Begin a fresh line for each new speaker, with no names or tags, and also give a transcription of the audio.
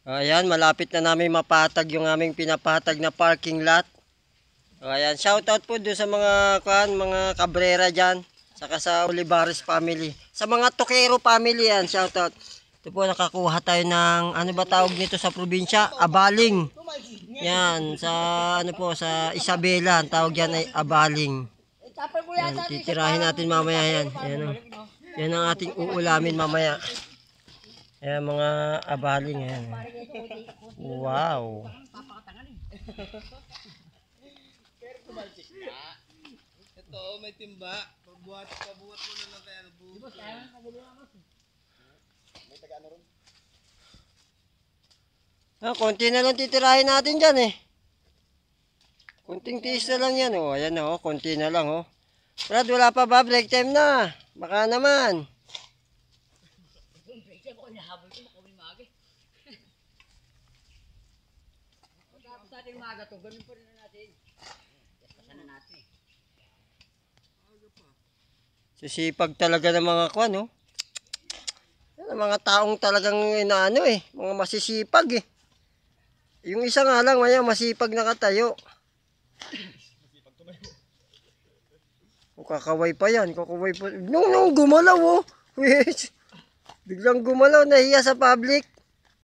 Ayan, malapit na namin mapatag yung aming pinapatag na parking lot. Ayan, shoutout po doon sa mga Cabrera dyan, saka sa Olivares family. Sa mga Tokero family yan, shoutout. Ito po, nakakuha tayo ng, ano ba tawag nito sa probinsya? Abaling. Yan, sa Isabela, ang tawag yan ay abaling. Yan, titirahin natin mamaya yan. Yan, yan ang ating uulamin mamaya. Ayan, mga abaling. Ayan. Wow.
Ito, may timba. Pabuhat mo na lang kaya. May taga-ano ron?
Konti na lang titirahin natin dyan eh. Kunting tiis na lang yan. Oh. Ayan oh, konti na lang oh. Brad, wala pa ba? Break time na. Baka naman.
Break time ako, nahabol ko, makawin maaga. Tapos natin maaga to, ganun pa rin na natin. Yastasan na natin eh.
Sisipag talaga ng mga kwan oh. Yan, mga taong talagang inaano eh. Mga masisipag eh. Yung isa nga lang, maya masipag nakatayo. O kakaway pa yan, kakaway pa. Nung gumalaw oh. Biglang gumalaw, nahiya sa public.